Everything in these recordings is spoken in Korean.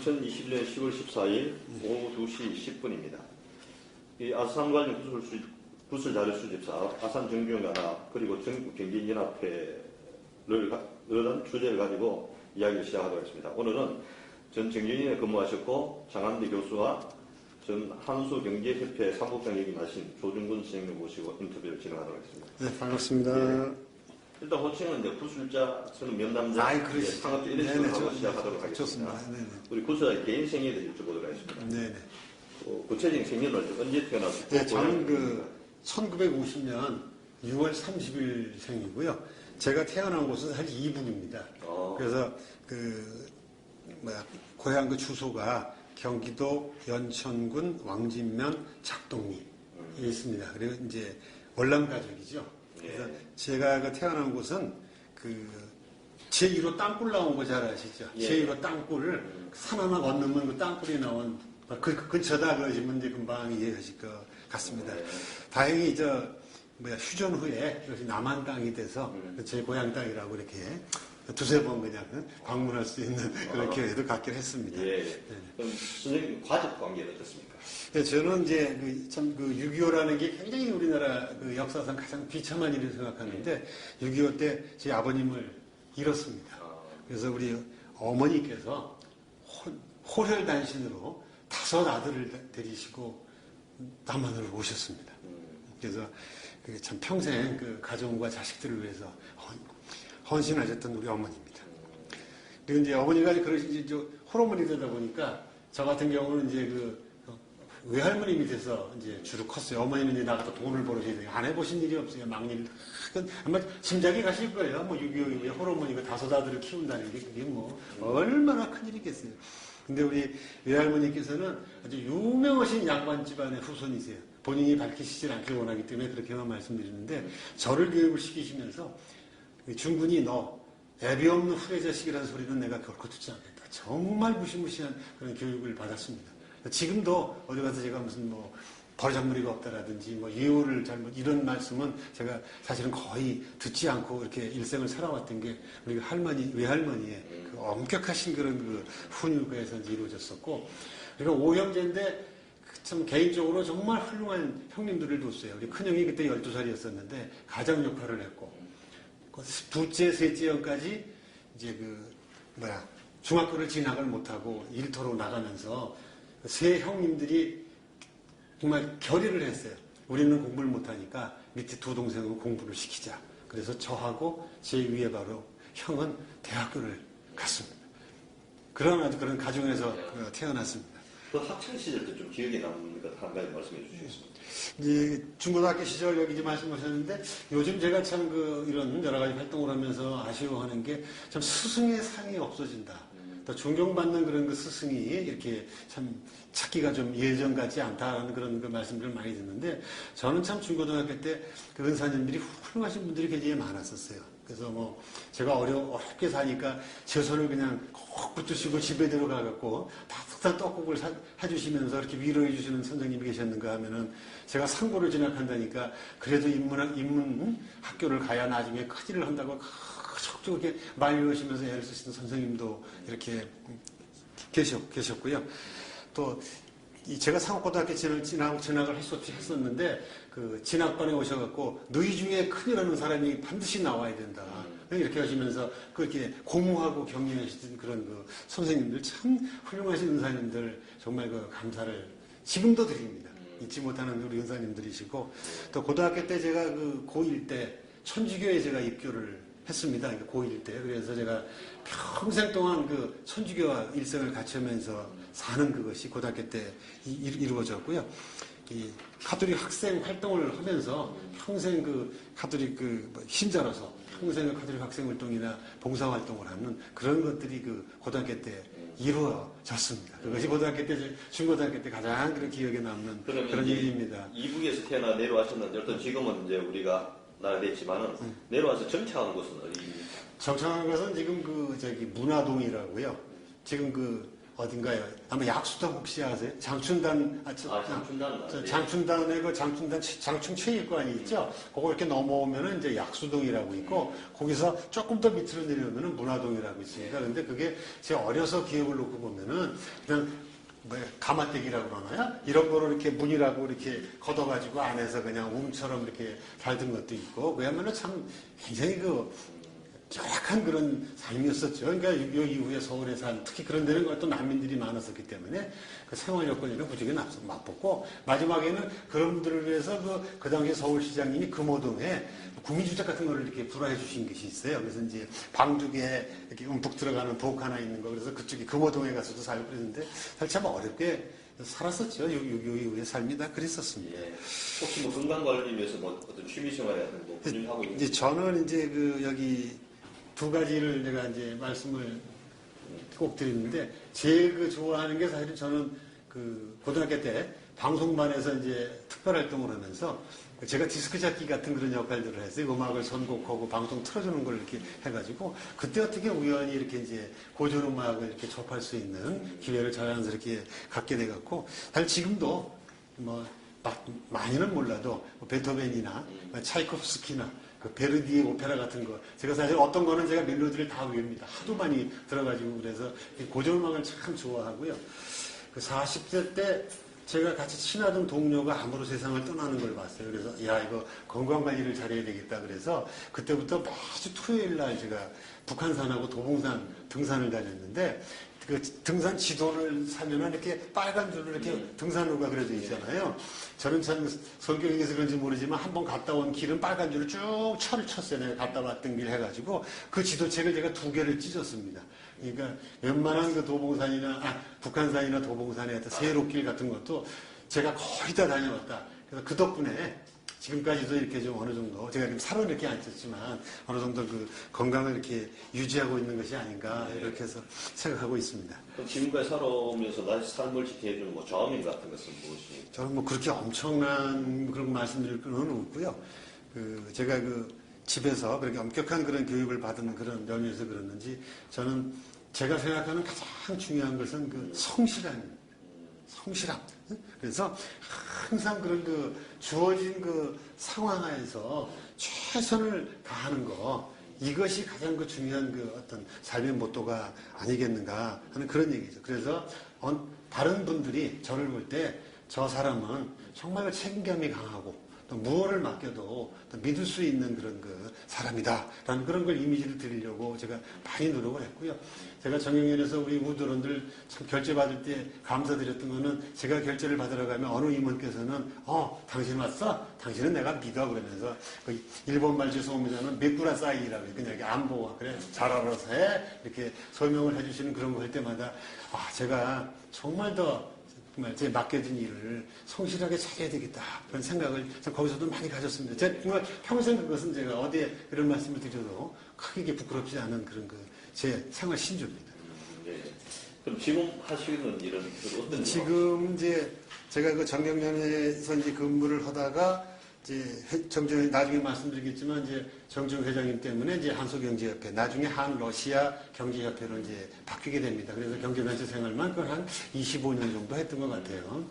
2021년 10월 14일 오후 2시 10분입니다. 이 아산 관련 구술 자료 수집 사업, 아산 정규연합 그리고 전국 경제연합회를 이런 주제를 가지고 이야기를 시작하도록 하겠습니다. 오늘은 전 정규연에 근무하셨고 장한대 교수와 전 한수경제협회 사무국장 역임하신 조중근 선생님을 모시고 인터뷰를 진행하도록 하겠습니다. 네, 반갑습니다. 예. 일단 호칭은 이제 구술자, 저는 면담자, 상업자 이런 식으로 한번 시작하도록 하겠습니다. 좋습니다. 네네. 우리 구술자의 개인 생애를 여쭤보도록 하겠습니다. 네네. 구체적인 생년을 언제 태어났을까? 네, 저는 1950년 6월 30일 생이고요. 제가 태어난 곳은 사실 이북입니다. 그래서 고향 주소가 경기도 연천군 왕진면 작동리에 있습니다. 그리고 이제 월남 가족이죠. 그래서 제가 태어난 곳은 제2로 땅굴 나온 거 잘 아시죠? 제2로 땅굴을 산 하나 건너면 그 땅굴이 나온 그 근처다 그러시면 이제 금방 이해하실 것 같습니다. 다행히 휴전 후에 이것이 남한 땅이 돼서 제 고향 땅이라고 이렇게 두세 번 그냥 방문할 수 있는 그런 기회도 갖긴 했습니다. 예. 그럼 선생님 가족 관계는 어떻습니까? 네, 저는 이제 6.25라는 게 굉장히 우리나라 역사상 가장 비참한 일을 생각하는데 6.25 때 제 아버님을 잃었습니다. 그래서 우리 어머니께서 홀혈단신으로 5 아들을 데리시고 남한으로 오셨습니다. 그래서 그게 참 평생 가정과 자식들을 위해서 헌신하셨던 우리 어머니입니다. 그리고 이제 어머니가 홀어머니 되다 보니까 저 같은 경우는 이제 외할머니 밑에서 이제 주로 컸어요. 어머니는 이제 나가서 돈을 벌어줘야 돼요. 안 해보신 일이 없어요. 막일. 아마 짐작이 가실 거예요. 6.25 이후에 홀어머니가 5 아들을 키운다는 게 그게 얼마나 큰 일이겠어요. 근데 우리 외할머니께서는 아주 유명하신 양반 집안의 후손이세요. 본인이 밝히시질 않길 원하기 때문에 그렇게만 말씀드리는데 저를 교육을 시키시면서 중군이 너 애비 없는 후레 자식이라는 소리는 내가 결코 듣지 않겠다. 정말 무시무시한 그런 교육을 받았습니다. 지금도 어디 가서 제가 무슨 버르장머리가 없다라든지 예우를 잘못 이런 말씀은 제가 사실은 거의 듣지 않고 이렇게 일생을 살아왔던 게 우리 외할머니의 엄격하신 그런 훈육에서 이루어졌었고 그리고 5형제인데 참 개인적으로 정말 훌륭한 형님들을 뒀어요. 우리 큰형이 그때 12살이었었는데 가장 역할을 했고 둘째, 셋째 형까지 이제 중학교를 진학을 못하고 일터로 나가면서 세 형님들이 정말 결의를 했어요. 우리는 공부를 못하니까 밑에 2 동생은 공부를 시키자. 그래서 저하고 제 위에 바로 형은 대학교를 갔습니다. 그런 가정에서 태어났습니다. 그 학창시절 때 좀 기억에 남는 것 한 가지 말씀해 주시겠습니다. 이제 중고등학교 시절 여기 이제 말씀하셨는데 요즘 제가 참 이런 여러 가지 활동을 하면서 아쉬워하는 게 참 스승의 상이 없어진다. 또 존경받는 그런 스승이 이렇게 참 찾기가 좀 예전 같지 않다라는 그런 말씀들을 많이 듣는데 저는 참 중고등학교 때 은사님들이 훌륭하신 분들이 굉장히 많았었어요. 그래서 제가 어렵게 사니까 제 손을 그냥 꼭 붙드시고 집에 들어가갖고 따뜻한 떡국을 해주시면서 이렇게 위로해 주시는 선생님이 계셨는가 하면은 제가 상고를 진학한다니까 그래도 인문 학교를 가야 나중에 큰 일을 한다고 적극 이렇게 말려오시면서 애를 쓰시는 선생님도 이렇게 계셨고요. 또 제가 상업고등학교 진학을 했었는데 진학반에 오셔갖고 너희 중에 큰일하는 사람이 반드시 나와야 된다. 이렇게 하시면서 그렇게 고무하고 격려하시던 그런 선생님들 참 훌륭하신 은사님들 정말 감사를 지금도 드립니다. 잊지 못하는 우리 은사님들이시고 또 고등학교 때 제가 고1 때 천주교에 제가 입교를 했습니다. 고1 때. 그래서 제가 평생 동안 천주교와 일생을 같이 하면서 사는 그것이 고등학교 때 이루어졌고요. 이 가톨릭 학생 활동을 하면서 평생 가톨릭 신자로서 평생 가톨릭 학생 활동이나 봉사 활동을 하는 그런 것들이 고등학교 때 이루어졌습니다. 그것이 고등학교 때, 중고등학교 때 가장 기억에 남는 그런 일입니다. 이북에서 태어나 내려와셨는데 어떤 지금은 이제 우리가 나라 됐지만은 내려와서 정착한 곳은 어디입니까? 정착한 곳은 지금 문화동이라고요. 지금 어딘가요? 아마 약수동 혹시 아세요? 장춘단, 장춘단에 그 장충 체육관이 있죠? 그거 이렇게 넘어오면은 이제 약수동이라고 있고, 거기서 조금 더 밑으로 내려오면은 문화동이라고 있습니다. 근데 그게 제가 어려서 기억을 놓고 보면은 그냥 가마떼기라고 그러나요? 이런 거로 이렇게 문이라고 이렇게 걷어가지고 안에서 그냥 움처럼 이렇게 살던 것도 있고, 그야말로 참 굉장히 열악한 그런 삶이었었죠. 그러니까 6.25 이후에 서울에 산, 특히 그런 데는 또 난민들이 많았었기 때문에 그 생활 여건에는 무지개 맛봤고, 마지막에는 그런 분들을 위해서 그 당시에 서울시장님이 금호동에 구민주택 같은 거를 이렇게 불화해 주신 것이 있어요. 그래서 이제 방죽에 이렇게 움푹 들어가는 독 하나 있는 거, 그래서 그쪽에 금호동에 가서도 살고 그랬는데, 사실 참 어렵게 살았었죠. 6.25 이후의 삶이 다 그랬었습니다. 예. 혹시 뭐 건강관리 위해서 뭐 어떤 취미생활 같은 거 꾸준하고 있는? 이제 저는 이제 여기 두 가지를 제가 이제 말씀을 꼭 드리는데, 제일 좋아하는 게 사실은 저는 고등학교 때 방송반에서 이제 특별 활동을 하면서 제가 디스크 잡기 같은 그런 역할들을 했어요. 음악을 선곡하고 방송 틀어주는 걸 이렇게 해가지고, 그때 어떻게 우연히 이렇게 이제 고전 음악을 이렇게 접할 수 있는 기회를 자연스럽게 갖게 돼갖고, 사실 지금도 많이는 몰라도 베토벤이나 차이콥스키나 베르디의 오페라 같은 거, 제가 사실 어떤 거는 제가 멜로디를 다 외웁니다. 하도 많이 들어가지고. 그래서 고전음악을 참 좋아하고요. 40대 때 제가 같이 친하던 동료가 암으로 세상을 떠나는 걸 봤어요. 그래서 이거 건강관리를 잘해야 되겠다. 그래서 그때부터 매주 토요일 날 제가 북한산하고 도봉산 등산을 다녔는데, 그 등산 지도를 사면은 이렇게 빨간 줄로 이렇게 등산로가 그려져 있잖아요. 저는 참 성격에서 그런지 모르지만 한번 갔다 온 길은 빨간 줄을 쭉 철을 쳤어요. 내가 갔다 왔던 길 해가지고 그 지도책을 제가 2개를 찢었습니다. 그러니까 웬만한 북한산이나 도봉산의 어떤 세로길 같은 것도 제가 거의 다 다녀왔다. 그래서 그 덕분에 지금까지도 이렇게 좀 어느 정도, 제가 지금 살은 이렇게 안 쪘지만 어느 정도 건강을 이렇게 유지하고 있는 것이 아닌가, 이렇게 해서 생각하고 있습니다. 그럼 지금까지 살아오면서 나의 삶을 지켜주는 좌우명 같은 것은 무엇입니까? 저는 그렇게 엄청난 그런 말씀드릴 건 없고요. 제가 집에서 그렇게 엄격한 그런 교육을 받은 그런 면에서 그러는지, 저는 제가 생각하는 가장 중요한 것은 성실함입니다. 성실함. 그래서 항상 그런 주어진 상황 하에서 최선을 다하는 거, 이것이 가장 중요한 어떤 삶의 모토가 아니겠는가 하는 그런 얘기죠. 그래서 다른 분들이 저를 볼 때 저 사람은 정말 책임감이 강하고 또 무엇을 맡겨도 또 믿을 수 있는 그런 사람이다라는 그런 걸 이미지를 드리려고 제가 많이 노력을 했고요. 제가 정경련에서 우리 우드론들 참 결제 받을 때 감사드렸던 거는, 제가 결제를 받으러 가면 어느 임원께서는 당신 왔어? 당신은 내가 믿어. 그러면서 일본말 죄송합니다는 메쿠라사이라고 그냥 이렇게 안 보고 그래 잘 알아서 해 이렇게 설명을 해주시는 그런 거 할 때마다 제가 정말 제 맡겨진 일을 성실하게 잘해야 되겠다, 그런 생각을 거기서도 많이 가졌습니다. 제가 정말 평생 그것은 제가 어디에 이런 말씀을 드려도 크게 부끄럽지 않은 그런 제 생활 신조입니다. 네. 그럼 지금 하시는 일은 어떤? 지금 이제 제가 정경련에서 이제 근무를 하다가 이제 나중에 말씀드리겠지만, 이제 정청 회장님 때문에 이제 한소경제협회, 나중에 한러시아 경제협회로 이제 바뀌게 됩니다. 그래서 경제단체 생활만 한 25년 정도 했던 것 같아요.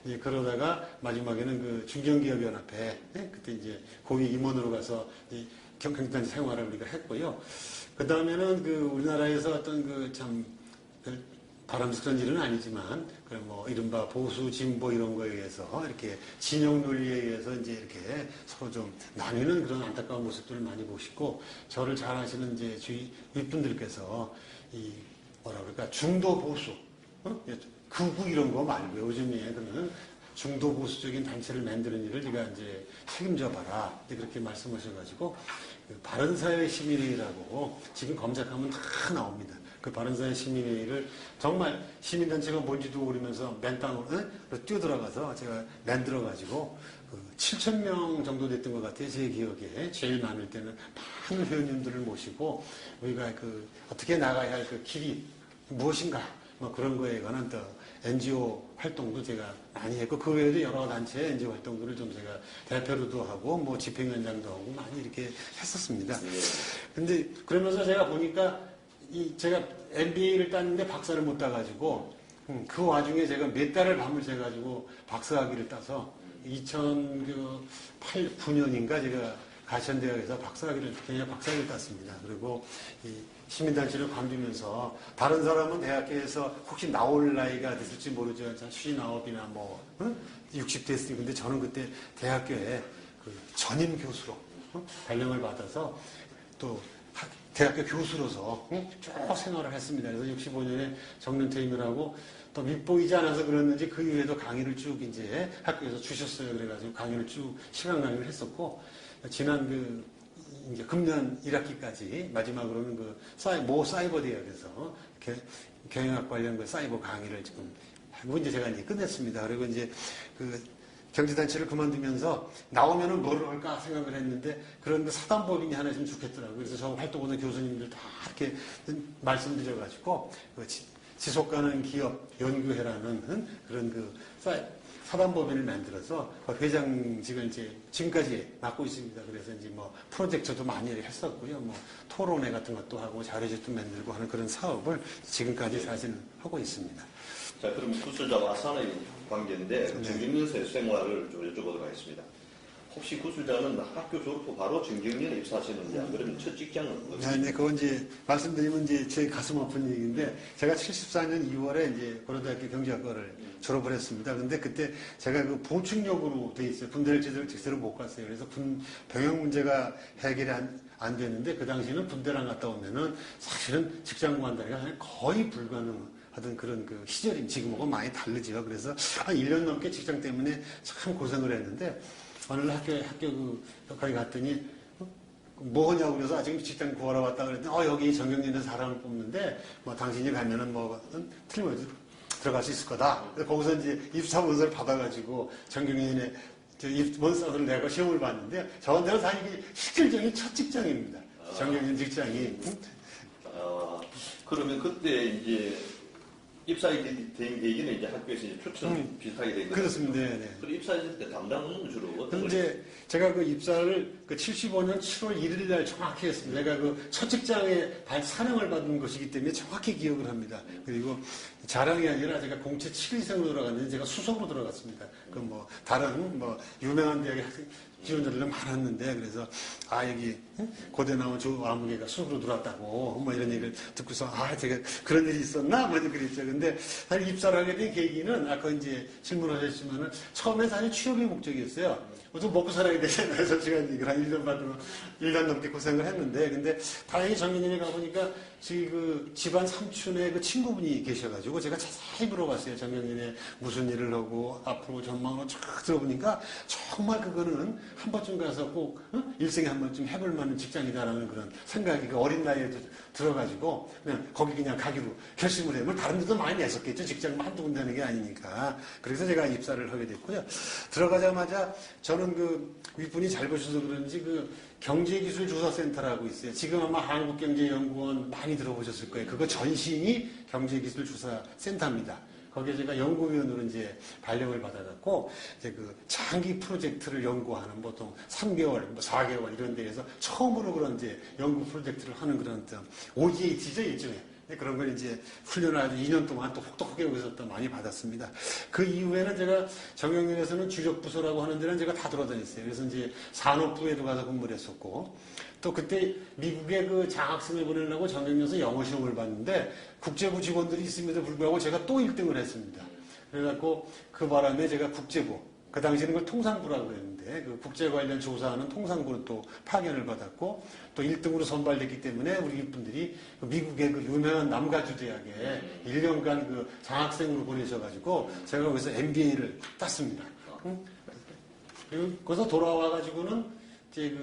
이제 그러다가 마지막에는 중견기업연합회, 그때 이제 거기 임원으로 가서 경제단체 생활을 우리가 했고요. 그 다음에는 우리나라에서 어떤 바람직한 일은 아니지만, 이른바 보수, 진보 이런 거에 의해서 이렇게 진영 논리에 의해서 이제 이렇게 서로 좀 나뉘는 그런 안타까운 모습들을 많이 보시고, 저를 잘 아시는 이제 주위 윗분들께서 중도 보수, 극우 이런 거 말고요. 요즘에 그러면 중도 보수적인 단체를 만드는 일을 네가 이제 책임져 봐라. 그렇게 말씀하셔가지고, 바른사회 시민회의라고 지금 검색하면 다 나옵니다. 바른사회 시민회의를 정말 시민단체가 뭔지도 모르면서 맨땅으로 뛰어들어가서 제가 만들어가지고 7,000명 정도 됐던 것 같아요. 제 기억에. 제일 많을 때는 많은 회원님들을 모시고 우리가 어떻게 나가야 할 길이 무엇인가, 그런 거에 관한 또 NGO 활동도 제가 많이 했고, 그 외에도 여러 단체 NGO 활동들을 좀 제가 대표로도 하고 집행위원장도 하고 많이 이렇게 했었습니다. 근데 그러면서 제가 보니까 제가 MBA를 땄는데 박사를 못 따가지고 그 와중에 제가 몇 달을 밤을 새가지고 박사학위를 따서 2009년인가 제가 가천대학에서 경영 박사학위를 땄습니다. 그리고 이 시민단체를 관두면서 다른 사람은 대학교에서 혹시 나올 나이가 됐을지 모르죠. 59이나 뭐 60 됐으니 근데 저는 그때 대학교에 그 전임 교수로 발령을 받아서 또 대학교 교수로서 쭉 생활을 했습니다. 그래서 65년에 정년 퇴임을 하고 또 밉보이지 않아서 그랬는지 그 이후에도 강의를 쭉 이제 학교에서 주셨어요. 그래가지고 강의를 쭉 시간 강의를 했었고 지난 이제 금년 1학기까지 마지막으로는 모 사이버 대학에서 경영학 관련 사이버 강의를 지금 하고 이제 제가 이제 끝냈습니다. 그리고 이제 경제단체를 그만두면서 나오면은 뭐를 할까 생각을 했는데 그런 사단법인이 하나 있으면 좋겠더라고요. 그래서 저 활동하는 교수님들 다 이렇게 말씀드려가지고 지속가능 기업 연구회라는 그런 사단법인을 만들어서 회장직을 이제 지금까지 맡고 있습니다. 그래서 이제 뭐 프로젝트도 많이 했었고요. 뭐 토론회 같은 것도 하고 자료집도 만들고 하는 그런 사업을 지금까지 사실은 하고 있습니다. 자, 그럼 구술자와 아산의 관계인데 정경련에서의 생활을 좀 여쭤보도록 하겠습니다. 혹시 구술자는 학교 졸업 후 바로 정경련에 입사하시는지 안 그러면 첫 직장은 어떻게? 네, 그건 이제 말씀드리면 이제 제 가슴 아픈 얘기인데 제가 74년 2월에 이제 고려대학교 경제학과를 졸업을 했습니다. 근데 그때 제가 보충역으로 돼 있어요. 군대를 제대로 못 갔어요. 그래서 병역 문제가 해결이 안 됐는데 그 당시에는 군대를 안 갔다 오면은 사실은 직장 구한다는 게 거의 불가능하던 그런 시절입니다. 지금하고 많이 다르죠. 그래서 한 1년 넘게 직장 때문에 참 고생을 했는데 어느 날 학교 거기 갔더니 뭐 하냐고 그래서 지금 직장 구하러 왔다 그랬더니 여기 정경련에서 사람을 뽑는데 뭐 당신이 가면은 틀림없이 들어갈 수 있을 거다. 그래서 거기서 이제 입사 원서를 받아가지고 정경련에 원서를 내고 시험을 봤는데 저한테는 사실 이게 실질적인 첫 직장입니다. 정경련 직장이. 그러면 그때 이제 입사에 된 계기는 이제 학교에서 이제 추천 비슷하게 된 거죠. 그렇습니다. 네. 그리고 입사했을 때 담당 업무는 주로 어떤 거죠? 이제 제가 입사를 75년 7월 1일 날 정확히 했습니다. 내가 첫 직장에 사령을 받은 것이기 때문에 정확히 기억을 합니다. 그리고 자랑이 아니라 제가 공채 7위생으로 들어갔는데 제가 수석으로 들어갔습니다. 다른 유명한 대학에 지원자들은 많았는데 그래서 여기 고대 나온 아무개가 수석으로 들어왔다고 이런 얘기를 듣고서 제가 그런 일이 있었나 그랬죠. 근데 사실 입사를 하게 된 계기는 아까 이제 질문하셨지만은 처음에 사실 취업이 목적이었어요. 좀 먹고 살아야 되잖아요. 솔직한 얘기를 한 1년 받으면 1년 넘게 고생을 했는데 근데 다행히 정년에 가보니까 집안 삼촌의 친구분이 계셔가지고 제가 자세히 물어봤어요. 정년에 무슨 일을 하고 앞으로 전망을 쫙 들어보니까 정말 그거는 한 번쯤 가서 꼭 일생에 한 번쯤 해볼 만한 직장이다라는 그런 생각이 어린 나이에도 들어가지고 거기 그냥 가기로 결심을 해요. 다른 데도 많이 냈었겠죠. 직장 한두 군데 하는 게 아니니까. 그래서 제가 입사를 하게 됐고요. 들어가자마자 저는 윗분이 잘 보셔서 그런지 경제기술조사센터라고 있어요. 지금 아마 한국경제연구원 많이 들어보셨을 거예요. 그거 전신이 경제기술조사센터입니다. 거기에 제가 연구위원으로 이제 발령을 받아갖고 이제 장기 프로젝트를 연구하는 보통 3개월, 4개월 이런 데에서 처음으로 그런 이제 연구 프로젝트를 하는 그런 OJT죠, 일종의. 그런 걸 이제 훈련을 아주 2년 동안 또 혹독하게 여기서 또 많이 받았습니다. 그 이후에는 제가 정경련에서는 주력부서라고 하는 데는 제가 다 돌아다녔어요. 그래서 이제 산업부에도 가서 근무를 했었고, 또 그때 미국에 장학생을 보내려고 정경련에서 영어 시험을 봤는데 국제부 직원들이 있음에도 불구하고 제가 또 1등을 했습니다. 그래갖고 그 바람에 제가 국제부, 그 당시에는 그걸 통상부라고 그랬는데 국제 관련 조사하는 통상부로 또 파견을 받았고 또 1등으로 선발됐기 때문에 우리 분들이 미국의 유명한 남가주 대학에 1년간 장학생으로 보내셔가지고 제가 거기서 MBA를 땄습니다. 그리고 거기서 돌아와가지고는 이제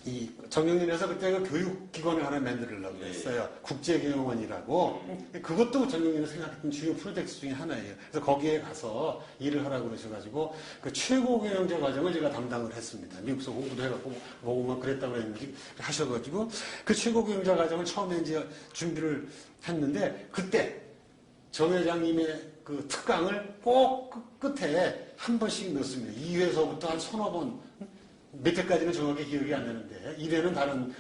이 정경련에서 그때 교육기관을 하나 만들려고 했어요. 국제경영원이라고. 그것도 정경련에서 생각했던 주요 프로젝트 중에 하나예요. 그래서 거기에 가서 일을 하라고 그러셔가지고 최고 경영자 과정을 제가 담당을 했습니다. 미국서 공부도 해갖고 보고 그랬다고 했는지 하셔가지고 최고 경영자 과정을 처음에 이제 준비를 했는데 그때 정 회장님의 특강을 꼭 끝에 한 번씩 넣습니다. 2회서부터 한 서너 번 몇 회까지는 정확히 기억이 안 나는데 1회는 다른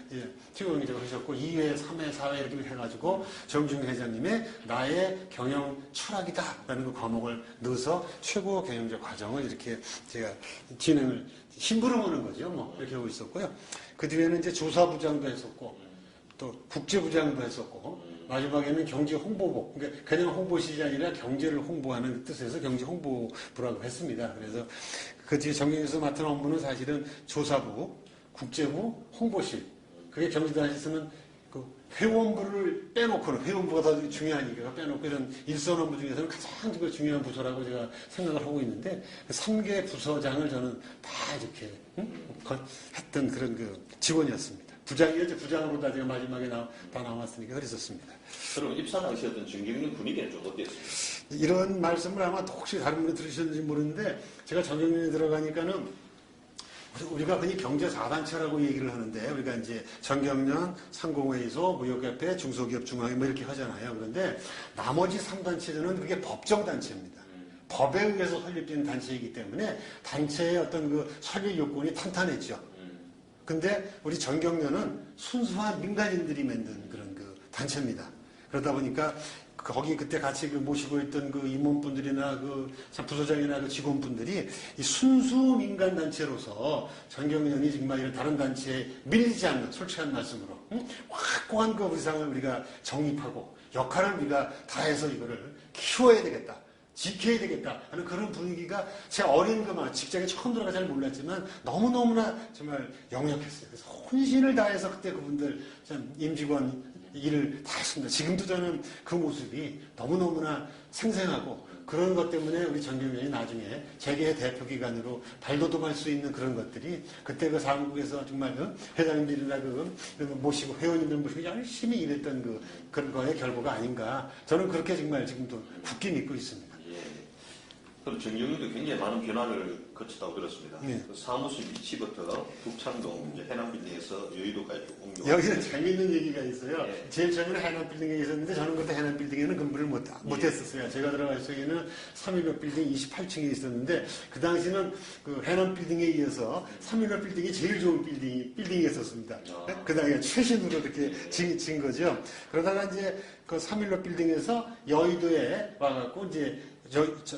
최고경제적으로 하셨고 2회, 3회, 4회 이렇게 해가지고 정중 회장님의 나의 경영 철학이다라는 그 과목을 넣어서 최고 경영적 과정을 이렇게 제가 진행을 심부름하는 거죠. 뭐 이렇게 하고 있었고요. 그 뒤에는 이제 조사부장도 했었고 또 국제부장도 했었고 마지막에는 경제홍보부, 그러니까 그냥 홍보실이 아니라 경제를 홍보하는 뜻에서 경제홍보부라고 했습니다. 그래서 그 뒤에 정경에서 맡은 업무는 사실은 조사부, 국제부, 홍보실. 그게 경제단에서는 그 회원부를 빼놓고는, 회원부가 더 중요하니까 빼놓고 이런 일선 업무 중에서는 가장 중요한 부서라고 제가 생각을 하고 있는데, 그 3개 부서장을 저는 다 이렇게 했던 그런 그 직원이었습니다. 부장이었죠. 부장으로 다 제가 마지막에 다 나왔으니까 그랬었습니다. 그럼 입사 당시 어떤 정경련 분위기는 좀 어땠습니까? 이런 말씀을 아마 혹시 다른 분이 들으셨는지 모르는데 제가 정경련에 들어가니까는 우리가 흔히 경제 4단체라고 얘기를 하는데 우리가 이제 정경련, 상공회의소, 무역협회, 중소기업 중앙회 뭐 이렇게 하잖아요. 그런데 나머지 3단체는 그게 법정단체입니다. 법에 의해서 설립된 단체이기 때문에 단체의 어떤 그 설립 요건이 탄탄했죠. 근데 우리 정경련은 순수한 민간인들이 만든 그런 그 단체입니다. 그러다 보니까 거기 그때 같이 그 모시고 있던 그 임원분들이나 그 부서장이나 그 직원분들이 이 순수 민간 단체로서 정경련이 정말 이런 다른 단체에 밀리지 않는 솔직한 말씀으로 확고한 그 의상을 우리가 정립하고 역할을 우리가 다해서 이거를 키워야 되겠다. 지켜야 되겠다 하는 그런 분위기가 제 어린 그만 직장에 처음 들어가 잘 몰랐지만 너무너무나 정말 역력했어요. 그래서 혼신을 다해서 그때 그분들 참 임직원 일을 다 했습니다. 지금도 저는 그 모습이 너무너무나 생생하고 그런 것 때문에 우리 정경련이 나중에 재계 대표기관으로 발돋움할 수 있는 그런 것들이 그때 그 사무국에서 정말 그 회장님들이나 그 모시고 회원님들 모시고 열심히 일했던 그런 거의 결과가 아닌가 저는 그렇게 정말 지금도 굳게 믿고 있습니다. 그럼 정경련도 굉장히 많은 변화를 거쳤다고 들었습니다. 네. 그 사무실 위치부터 북창동, 이제 해남빌딩에서 여의도까지 옮겨. 여기는 재미있는 얘기가 있어요. 네. 제일 처음에는 해남빌딩에 있었는데 저는 그때 해남빌딩에는 근무를 못했었어요. 제가 들어갈 적에는 3.15 빌딩 28층에 있었는데 그 당시는 그 해남빌딩에 이어서 3.15 빌딩이 제일 좋은 빌딩이었었습니다. 그 당시에 최신으로 이렇게 진 거죠. 그러다가 이제 그 3.15 빌딩에서 여의도에 와갖고 이제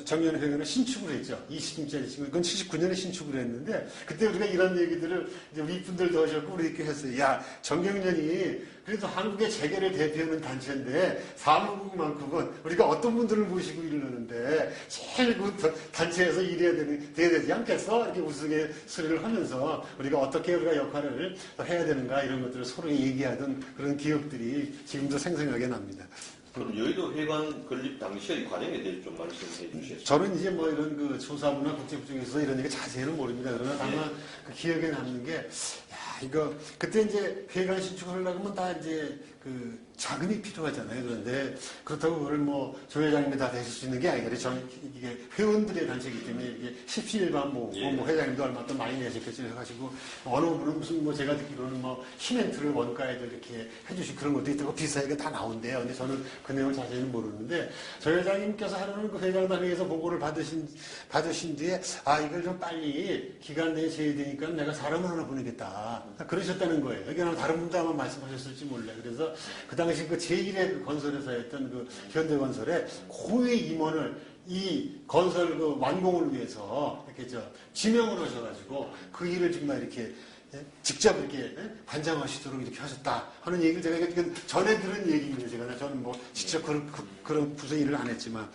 정연회관을 신축을 했죠. 20층짜리 신축. 그건 79년에 신축을 했는데, 그때 우리가 이런 얘기들을 이제 우리 분들도 하셨고, 우리 이렇게 했어요. 야, 정경련이 그래도 한국의 재계를 대표하는 단체인데, 사무국만큼은 우리가 어떤 분들을 모시고 일을 하는데, 제일 그 단체에서 일해야 되지 않겠어? 이렇게 우스갯소리를 하면서, 우리가 어떻게 우리가 역할을 해야 되는가, 이런 것들을 서로 얘기하던 그런 기억들이 지금도 생생하게 납니다. 그럼 여의도 회관 건립 당시의 과정에 대해서 좀 말씀해 주시겠어요? 저는 이제 뭐 이런 그 조사부나 국제부 중에서 이런 얘기 자세히는 모릅니다. 그러나 다만 그 기억에 남는 게, 야, 이거, 그때 이제 회관 신축을 하려고 하면 다 이제 그 자금이 필요하잖아요. 그런데 그렇다고 그걸 뭐 조 회장님이 다 되실 수 있는 게 아니라 이게 회원들의 단체이기 때문에 이게 십시일반 뭐 회장님도 얼마 또 많이 내셨겠죠. 해가지고 어느 분은 무슨 뭐 제가 듣기로는 뭐 시멘트를 원가에도 이렇게 해주신 그런 것도 있다고 비싸게 다 나온대요. 근데 저는 그 내용을 자세히는 모르는데 조 회장님께서 하루는 그 회장단위에서 보고를 받으신 뒤에 아 이걸 좀 빨리 기간 내에 제외 되니까 내가 사람을 하나 보내겠다. 그러셨다는 거예요. 이게 다른 분도 아마 말씀하셨을지 몰라요. 그래서 그 당시 그 제1의 그 건설회사 했던 그 현대건설에 고위 임원을 이 건설 그 완공을 위해서 이렇게 지명을 하셔가지고 그 일을 정말 이렇게 직접 이렇게 관장하시도록 이렇게 하셨다 하는 얘기를 제가 이건 전에 들은 얘기입니다. 저는 뭐 직접 그런 부서 일을 안 했지만,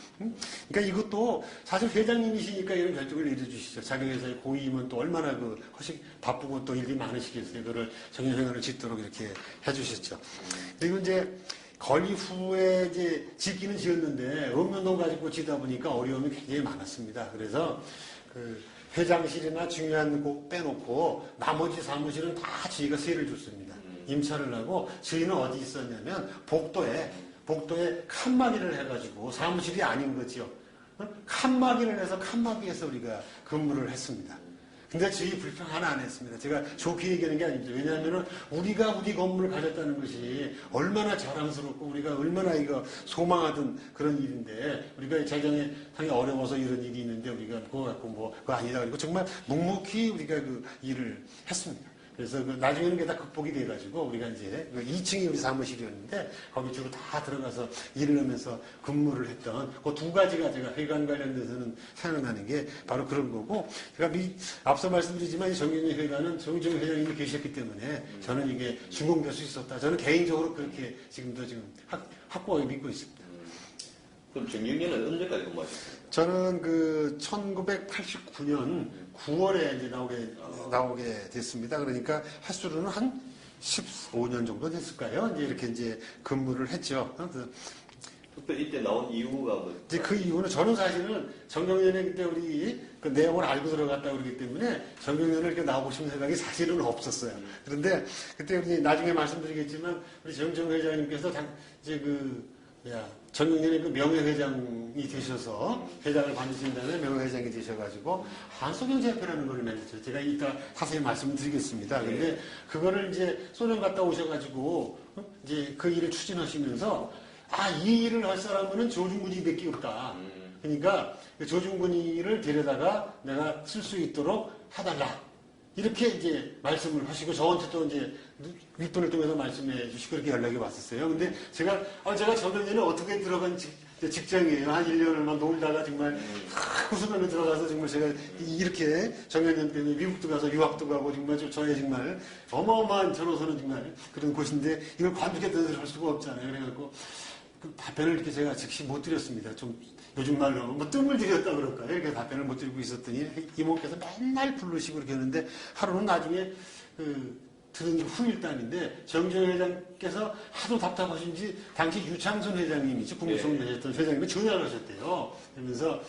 그러니까 이것도 사실 회장님이시니까 이런 결정을 내려주시죠. 자기 회사의 고위임은 또 얼마나 그 훨씬 바쁘고 또 일이 많으시겠어요. 그거를 정년회관을 짓도록 이렇게 해주셨죠. 그리고 이제 건립 후에 이제 짓기는 지었는데 읍면동 가지고 지다 보니까 어려움이 굉장히 많았습니다. 그래서 그 회장실이나 중요한 곳 빼놓고 나머지 사무실은 다 저희가 세를 줬습니다. 임차를 하고 저희는 어디 있었냐면 복도에 칸막이를 해가지고 사무실이 아닌 거죠. 칸막이를 해서 칸막이에서 우리가 근무를 했습니다. 근데 저희 불평 하나 안 했습니다. 제가 좋게 얘기하는 게 아닙니다. 왜냐하면 우리가 우리 건물을 가졌다는 것이 얼마나 자랑스럽고 우리가 얼마나 이거 소망하던 그런 일인데 우리가 재정에 상당히 어려워서 이런 일이 있는데 우리가 그거 갖고 뭐 그거 아니다. 그리고 정말 묵묵히 우리가 그 일을 했습니다. 그래서 그 나중에는 그게 다 극복이 돼가지고 우리가 이제 2층이 우리 사무실이었는데 거기 쪽으로 다 들어가서 일을 하면서 근무를 했던 그 두 가지가 제가 회관 관련돼서는 생각나는 게 바로 그런 거고 제가 앞서 말씀드리지만 정경련 회관은 정경련 회장님이 계셨기 때문에 저는 이게 준공될 수 있었다. 저는 개인적으로 그렇게 지금도 지금 확고하게 믿고 있습니다. 그럼 정경련은 언제까지 근무하셨어요? 저는 그 1989년 9월에 이제 나오게 됐습니다. 그러니까 횟수로는 한 15년 정도 됐을까요? 이제 이렇게 이제 근무를 했죠. 특별히 이때 나온 이유가 뭐? 이제 그 이유는 저는 사실은 정경련에 그때 우리 그 내용을 알고 들어갔다 그러기 때문에 정경련을 이렇게 나오고 싶은 생각이 사실은 없었어요. 그런데 그때 우리 나중에 말씀드리겠지만 우리 정정 회장님께서 이제 정경련의 그 명예회장이 되셔서 회장을 관두신 다음에 명예회장이 되셔가지고 한소경제협회라는 걸 맺었죠. 제가 이따 자세히 말씀드리겠습니다. 근데 그거를 이제 소련 갔다 오셔가지고 이제 그 일을 추진하시면서 이 일을 할 사람은 조중근이밖에 없다. 그러니까 조중근이를 데려다가 내가 쓸 수 있도록 해달라. 이렇게 이제 말씀을 하시고 저한테 또 이제 윗분을 통해서 말씀해 주시고 그렇게 연락이 왔었어요. 근데 제가 정경련에 어떻게 들어간 직장이에요. 한 1년을만 놀다가 정말 구수면에 들어가서 정말 제가 이렇게 정경련 때문에 미국도 가서 유학도 가고 정말 저의 정말 어마어마한 저로서는 정말 그런 곳인데 이걸 관두겠다는 소리를 할 수가 없잖아요. 그래갖고 그 답변을 이렇게 제가 즉시 못 드렸습니다. 좀 요즘 말로 뭐 뜸을 들였다 그럴까요? 이렇게 답변을 못 드리고 있었더니 이모께서 맨날 부르시고 그렇게 했는데 하루는 나중에 들은 후일담인데 정정 회장께서 하도 답답하신지 당시 유창순 회장님이죠. 국무총리였던 회장님이 전화를 하셨대요. 그러면서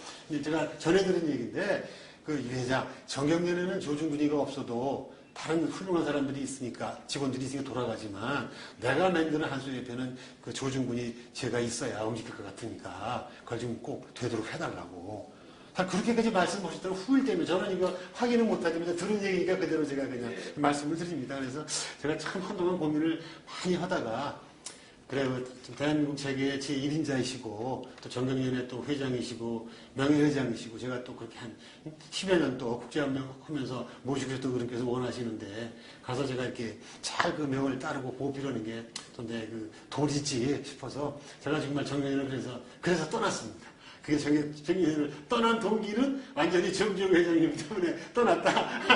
제가 전해드린 얘기인데 그 회장 정경련에는 조중근이가 없어도 다른 훌륭한 사람들이 있으니까 직원들이 있으니까 돌아가지만 내가 만드는 한소협회는 그 조중근이 제가 있어야 움직일 것 같으니까 그걸 좀 꼭 되도록 해달라고. 그렇게까지 말씀하셨던 후일 때문에 저는 이거 확인은 못하지만 들은 얘기가 그대로 제가 그냥 말씀을 드립니다. 그래서 제가 참 한동안 고민을 많이 하다가 그래요. 대한민국 재계의 제1인자이시고 또 정경련의 또 회장이시고 명예회장이시고 제가 또 그렇게 한 10여 년 또 국제합명하면서 모시고 또 그렇게 해서 원하시는데 가서 제가 이렇게 잘 그 명을 따르고 보필하는 게 또 내 그 도리지 싶어서 제가 정말 정경련을 그래서 떠났습니다. 그게 정경련을 떠난 동기는 완전히 정정 회장님 때문에 떠났다.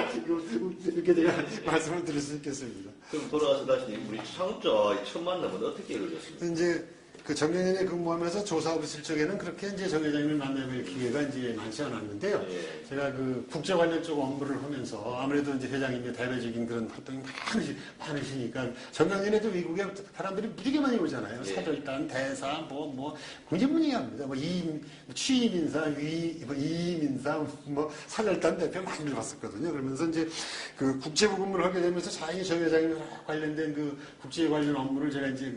이렇게 제가 말씀을 드릴 수 있겠습니다. 그럼 돌아가서 다시 우리 창업자 첫 만남은 어떻게 이루어졌습니까? 이제 그 정경련에 근무하면서 조사하고 있을 적에는 그렇게 이제 정 회장님을 만나뵐 기회가 이제 많지 않았는데요. 예. 제가 그 국제 관련 쪽 업무를 하면서 아무래도 이제 회장님의 대외적인 그런 활동이 많으시니까 정경련에도 외국에 사람들이 무지개 많이 오잖아요. 예. 사절단, 대사, 굉장히 많이 합니다. 취임인사, 이임인사, 사절단 대표 많이 들어봤었거든요. 그러면서 이제 그 국제부금을 하게 되면서 자연히 정 회장님 관련된 그 국제 관련 업무를 제가 이제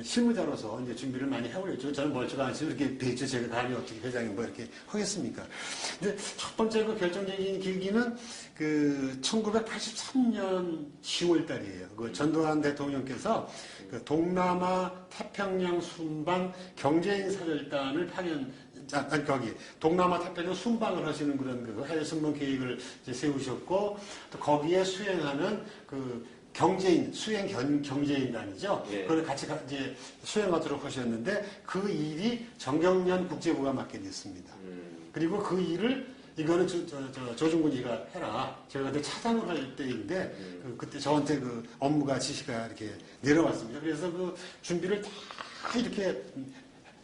실무자로서 이제 준비를 많이 해오렸죠. 저는 멀쩡한 않지 이렇게 뵙죠. 제가 감히 어떻게 회장님 이렇게 하겠습니까? 근데 첫 번째 그 결정적인 계기는 그 1983년 10월 달이에요. 그 전두환 대통령께서 그 동남아 태평양 순방 경제인 사절단을 동남아 태평양 순방을 하시는 그런 그 해외 승무 계획을 이제 세우셨고 또 거기에 수행하는 그 수행 경제인단이죠. 예. 그걸 같이 이제 수행하도록 하셨는데 그 일이 정경련 국제부가 맡게 됐습니다. 그리고 그 일을 이거는 조중근이가 해라. 제가 그때 차장을 할 때인데 그때 저한테 그 업무가 지시가 이렇게 내려왔습니다. 그래서 그 준비를 다 이렇게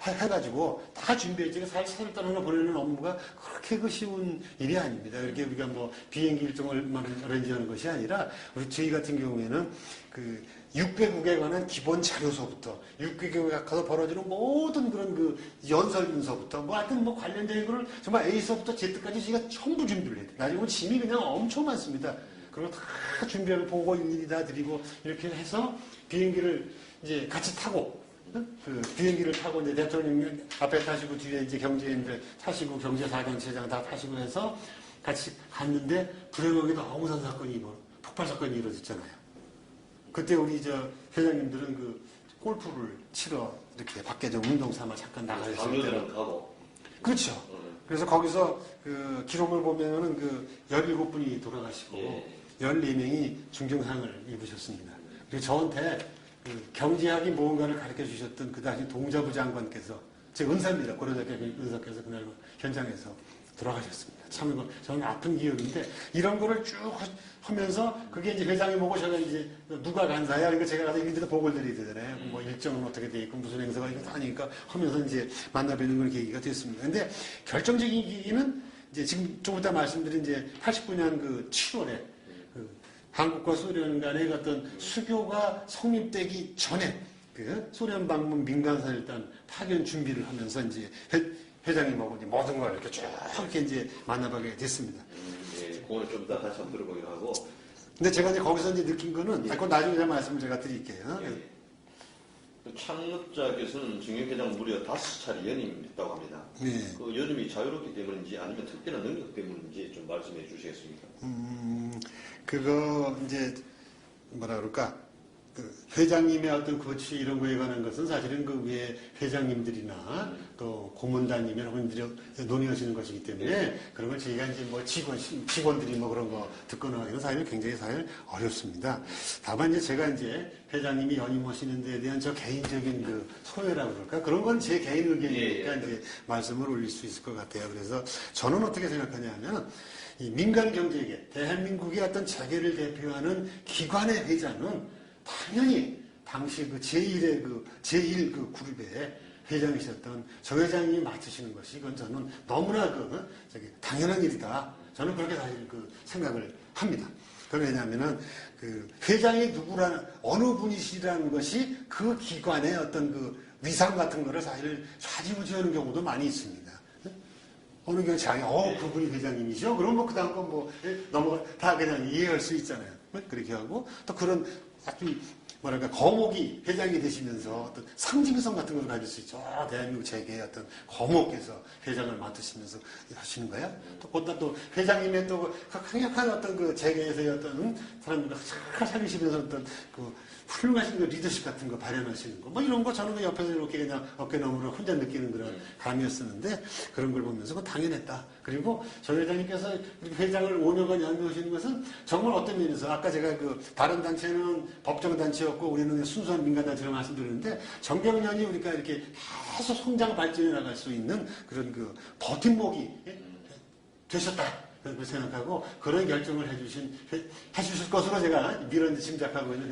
해가지고 다 준비했지. 사실 하나 보내는 업무가 그렇게 그 쉬운 일이 아닙니다. 이렇게 우리가 비행기 일정을만 어레인지하는 것이 아니라 저희 같은 경우에는 그 6개국에 관한 기본 자료서부터 6개국에 가서 벌어지는 모든 그런 그 연설문서부터 하여튼 관련된 거를 정말 A서부터 Z까지 저희가 전부 준비를 해요. 나중에 짐이 그냥 엄청 많습니다. 그리고 다 준비하고 보고 일일이 다 드리고 이렇게 해서 비행기를 이제 같이 타고 그 비행기를 타고 이제 대통령 앞에 타시고 뒤에 이제 경제인들 타시고 경제사경체장 다 타시고 해서 같이 갔는데 불행하게도 어무산 사건이 폭발 사건이 이루어졌잖아요. 그때 우리 회장님들은 그 골프를 치러 이렇게 밖에 좀 운동 삼아 잠깐 나가셨을 때는 강요들은 가고. 그렇죠. 그래서 거기서 그 기록을 보면은 그 17분이 돌아가시고 예. 14명이 중경상을 입으셨습니다. 그리고 저한테 그 경제학이 무언가를 가르쳐 주셨던 그 당시 동자부 장관께서 제 은사입니다. 고려대학교 은사께서 그날 현장에서 돌아가셨습니다. 참 이거 저는 아픈 기억인데 이런 거를 쭉 하면서 그게 이제 회장이 보고 제가 이제 누가 간사야? 그러니까 제가 가서 이런데도 보고를 드리잖아요. 뭐 일정은 어떻게 돼 있고 무슨 행사가 있고 하니까 하면서 이제 만나뵈는 그런 계기가 됐습니다. 근데 결정적인 계기는 이제 지금 조금 이따 말씀드린 이제 89년 그 7월에 그 한국과 소련 간의 어떤 수교가 성립되기 전에 그 소련 방문 민간사 일단 파견 준비를 하면서 이제 회장님하고 이제 모든 걸 이렇게 쭉 이렇게 이제 만나보게 됐습니다. 예, 그거는 좀 이따 다시 한번 들어보기로 하고. 근데 제가 이제 거기서 이제 느낀 거는, 그건 나중에 제가 말씀을 제가 드릴게요. 예. 그 창립자께서는 증여회장 무려 5차례 연임했다고 합니다. 네. 그 연임이 자유롭기 때문인지 아니면 특별한 능력 때문인지 좀 말씀해 주시겠습니까? 그거 이제 뭐라 그럴까? 그 회장님의 어떤 거취 이런 거에 관한 것은 사실은 그 위에 회장님들이나 또 고문단님이 여러분들이 논의하시는 것이기 때문에 그런 걸 저희가 이제 뭐 직원들이 뭐 그런 거 듣거나 하기는 사실 굉장히 어렵습니다. 다만 이제 제가 이제 회장님이 연임하시는 데에 대한 저 개인적인 그 소회라고 그럴까? 그런 건 제 개인 의견이니까 이제 말씀을 올릴 수 있을 것 같아요. 그래서 저는 어떻게 생각하냐면 이 민간 경제계, 대한민국의 어떤 재계를 대표하는 기관의 회장은 당연히 당시 그 제1의 제1 그 그룹의 회장이셨던 저 회장님이 맡으시는 것이 이건 저는 너무나 당연한 일이다. 저는 그렇게 사실 생각을 합니다. 그건 왜냐하면은 그 회장이 어느 분이시라는 것이 그 기관의 어떤 그 위상 같은 거를 사실 좌지우지하는 경우도 많이 있습니다. 어느 경우 장이 그분이 회장님이죠. 그럼 뭐 그 다음 건 뭐 넘어가 다 그냥 이해할 수 있잖아요. 그렇게 하고 또 그런 아주 뭐랄까 거목이 회장이 되시면서 어떤 상징성 같은 걸 가질 수 있죠. 대한민국 재계의 어떤 거목께서 회장을 맡으시면서 하시는 거야. 또 곧다 또 회장님의 또 강력한 어떤 그 재계에서의 어떤 사람들과 잘 살리시면서 어떤 그 훌륭하신 그 리더십 같은 거 발현하시는 거. 뭐 이런 거 저는 옆에서 이렇게 그냥 어깨 너머로 혼자 느끼는 그런 감이었었는데 그런 걸 보면서 그건 당연했다. 그리고 저 회장님께서 회장을 5년간 연명하시는 것은 정말 어떤 면에서 아까 제가 그 다른 단체는 법정단체였고 우리는 순수한 민간단체로 말씀드렸는데 정경련이 우리가 이렇게 계속 성장 발전해 나갈 수 있는 그런 그 버팀목이 되셨다. 그렇게 생각하고 그런 결정을 해주실 것으로 제가 미련 짐작하고 있는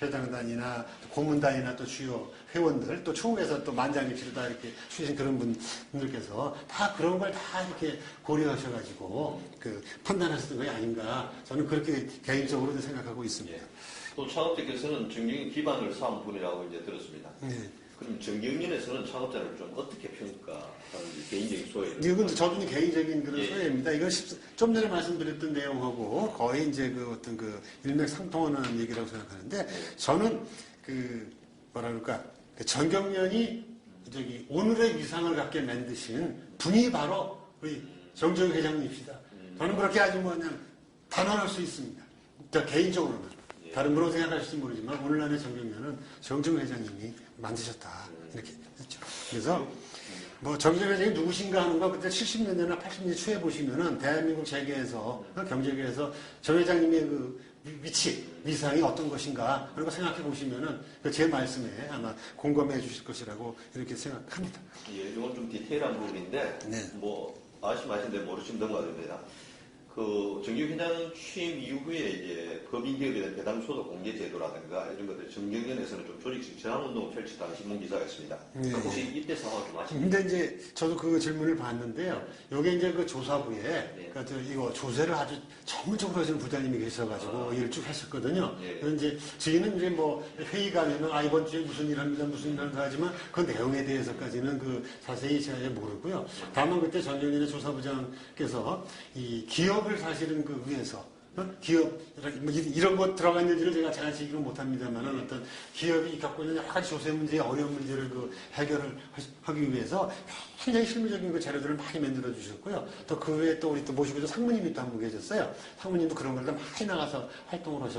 회장단이나 고문단이나 또 주요 회원들 또 총회에서 또 만장일치로 다 이렇게 주신 그런 분들께서 다 그런 걸 다 이렇게 고려하셔가지고 그 판단하셨던 것이 아닌가 저는 그렇게 개인적으로 생각하고 있습니다. 예. 또 창업자께서는 정경련 기반을 쌓은 분이라고 이제 들었습니다. 네. 그럼 정경련에서는 창업자를 좀 어떻게 평가하는지 개인적인 소회를. 이건 저도 개인적인 그런 예. 소회입니다. 이건 좀 전에 말씀드렸던 내용하고 거의 이제 그 어떤 그 일맥상통하는 얘기라고 생각하는데 저는 그 뭐라 그럴까 그 정경련이 오늘의 위상을 갖게 만드신 분이 바로 우리 정정희 회장님이시다. 저는 그렇게 아주 뭐 그냥 단언할 수 있습니다. 저 개인적으로는. 다른 분으로 생각하실지 모르지만 오늘날의 정경련은 정정희 회장님이 만드셨다. 이렇게 했죠. 그래서 뭐 정정희 회장이 누구신가 하는 거 그때 70년대나 80년대 초에 보시면은 대한민국 재계에서 경제계에서 정 회장님의 그 위치, 위상이 어떤 것인가 그런 거 생각해 보시면은 제 말씀에 아마 공감해 주실 것이라고 이렇게 생각합니다. 예, 이건 좀 디테일한 부분인데 네. 뭐 아시면 모르시면 넘어가야 됩니다. 그 정경회장 취임 이후에 이제 법인기업에 대한 배당소득 공개 제도라든가 이런 것들 정경련에서는 좀 조직식 제한운동을 펼쳤다는 신문기사였습니다. 네. 혹시 이때 상황을 좀 아십니까? 근데 이제 저도 그 질문을 봤는데요. 요게 이제 그 조사부에 네. 그러니까 이거 조사를 아주 전문적으로 하시는 부장님이 계셔가지고 일을 쭉 하셨거든요. 네. 그래서 이제 저희는 이제 뭐 회의가 되면 이번 주에 무슨 일 합니다, 무슨 일 합니다 하지만 그 내용에 대해서까지는 그 자세히 제가 모르고요. 다만 그때 정경련의 조사부장께서 이 기업을 사실은 그 위해서 기업, 뭐 이런 것 들어가 있는지를 제가 잘 지키는 못합니다만은 어떤 기업이 갖고 있는 여러 가지 조세 문제, 어려운 문제를 그 해결을 하기 위해서 굉장히 실무적인 그 자료들을 많이 만들어 주셨고요. 또 그 외에 또 우리 또 모시고 상무님이 또 한 분 계셨어요. 상무님도 그런 걸 많이 나가서 활동을 하셨고.